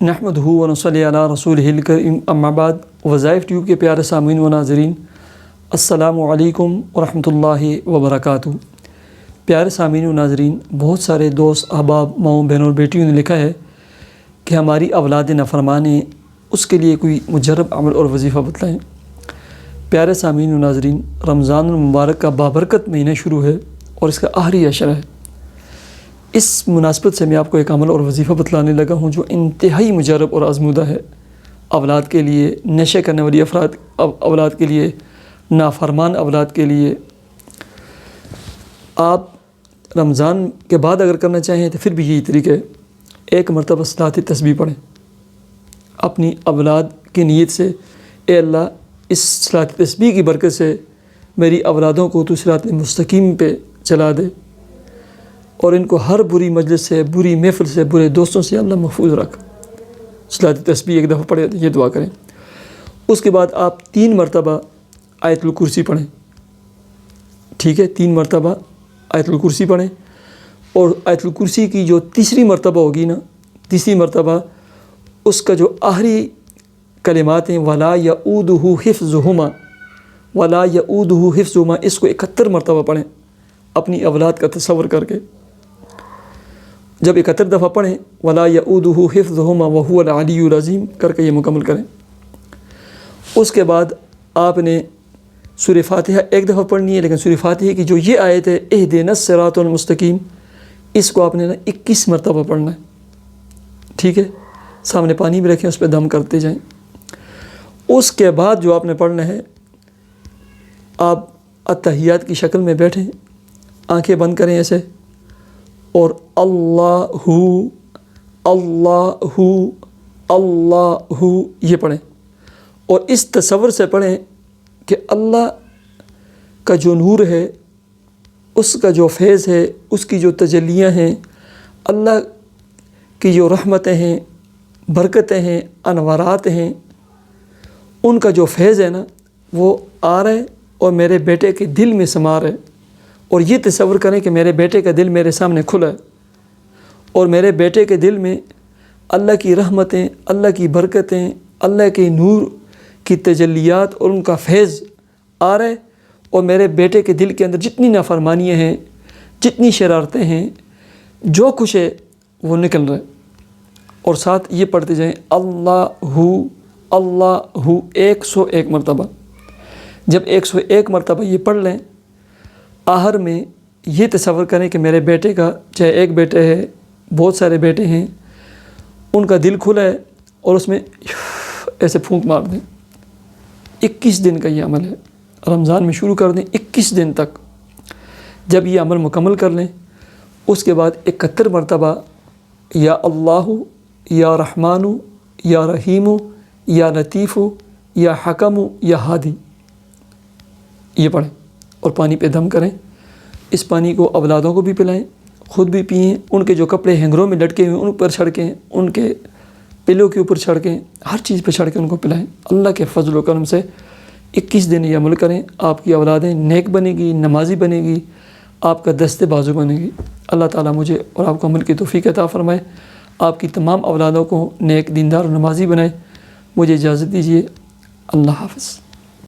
نحمدہ و نصلی علی رسولہ الکریم، اما بعد۔ وظائف ٹیوب کے پیارے سامعین و ناظرین، السلام علیکم ورحمۃ اللہ وبرکاتہ۔ پیارے سامعین و ناظرین، بہت سارے دوست، احباب، ماؤں، بہنوں اور بیٹیوں نے لکھا ہے کہ ہماری اولاد نافرمان ہیں، اس کے لیے کوئی مجرب عمل اور وظیفہ بتلائیں۔ پیارے سامعین و ناظرین، رمضان المبارک کا بابرکت مہینہ شروع ہے اور اس کا آخری عشرہ ہے۔ اس مناسبت سے میں آپ کو ایک عمل اور وظیفہ بتلانے لگا ہوں جو انتہائی مجرب اور آزمودہ ہے، اولاد کے لیے، نشے کرنے والی اولاد کے لیے، نافرمان اولاد کے لیے۔ آپ رمضان کے بعد اگر کرنا چاہیں تو پھر بھی یہی طریقہ ہے، ایک مرتبہ صلاۃ تسبیح پڑھیں اپنی اولاد کی نیت سے، اے اللہ اس صلاۃ تسبیح کی برکت سے میری اولادوں کو تو صراط مستقیم پہ چلا دے، اور ان کو ہر بری مجلس سے، بری محفل سے، برے دوستوں سے اللہ محفوظ رکھ۔ صلاۃ تسبیح ایک دفعہ پڑھیں، یہ دعا کریں۔ اس کے بعد آپ 3 مرتبہ آیت الکرسی پڑھیں، ٹھیک ہے؟ 3 مرتبہ آیت الکرسی پڑھیں، اور آیت الکرسی کی جو تیسری مرتبہ ہوگی نا، تیسری مرتبہ اس کا جو آخری کلمات ہیں، وَلَا يَؤُودُهُ حِفْظُهُمَا، وَلَا يَؤُودُهُ حِفْظُهُمَا، اس کو 71 مرتبہ پڑھیں اپنی اولاد کا تصور کر کے۔ جب 71 دفعہ پڑھیں، وَلَا يَؤُودُهُ حِفْظُهُمَا وَهُوَ الْعَلِيُّ الْعَظِيمُ کر کے یہ مکمل کریں۔ اس کے بعد آپ نے سورہ فاتحہ ایک دفعہ پڑھنی ہے، لیکن سورہ فاتحہ کی جو یہ آیت ہے اهْدِنَا الصِّرَاطَ الْمُسْتَقِيمَ، اس کو آپ نے 21 مرتبہ پڑھنا ہے، ٹھیک ہے؟ سامنے پانی بھی رکھیں، اس پہ دم کرتے جائیں۔ اس کے بعد جو آپ نے پڑھنا ہے، آپ اتحیات کی شکل میں بیٹھیں، آنکھیں بند کریں ایسے، اور اللہ اللہ اللہ یہ پڑھیں، اور اس تصور سے پڑھیں کہ اللہ کا جو نور ہے، اس کا جو فیض ہے، اس کی جو تجلیاں ہیں، اللہ کی جو رحمتیں ہیں، برکتیں ہیں، انوارات ہیں، ان کا جو فیض ہے نا، وہ آ رہا ہے اور میرے بیٹے کے دل میں سما رہا ہے۔ اور یہ تصور کریں کہ میرے بیٹے کا دل میرے سامنے کھلا ہے، اور میرے بیٹے کے دل میں اللہ کی رحمتیں، اللہ کی برکتیں، اللہ کے نور کی تجلیات اور ان کا فیض آ رہا ہے، اور میرے بیٹے کے دل کے اندر جتنی نافرمانیاں ہیں، جتنی شرارتیں ہیں، جو کچھ ہے وہ نکل رہا ہے۔ اور ساتھ یہ پڑھتے جائیں اللہ اللہ 101 مرتبہ۔ جب 101 مرتبہ یہ پڑھ لیں، آخر میں یہ تصور کریں کہ میرے بیٹے کا، چاہے ایک بیٹے ہے، بہت سارے بیٹے ہیں، ان کا دل کھلا ہے، اور اس میں ایسے پھونک مار دیں۔ 21 دن کا یہ عمل ہے، رمضان میں شروع کر دیں 21 دن تک۔ جب یہ عمل مکمل کر لیں، اس کے بعد 71 مرتبہ یا اللہ یا رحمان یا رحیم یا لطیف یا حکم یا ہادی یہ پڑھیں، اور پانی پہ دم کریں۔ اس پانی کو اولادوں کو بھی پلائیں، خود بھی پئیں، ان کے جو کپڑے ہینگروں میں لٹکے ہوئے ان پر چھڑکیں، ان کے پلوں کے اوپر چھڑکیں، ہر چیز پہ چھڑکیں، ان کو پلائیں۔ اللہ کے فضل و کرم سے 21 دن یہ عمل کریں، آپ کی اولادیں نیک بنے گی، نمازی بنے گی، آپ کا دست بازو بنے گی۔ اللہ تعالیٰ مجھے اور آپ کو عمل کی توفیق عطا فرمائے، آپ کی تمام اولادوں کو نیک، دیندار اور نمازی بنائے۔ مجھے اجازت دیجیے، اللہ حافظ۔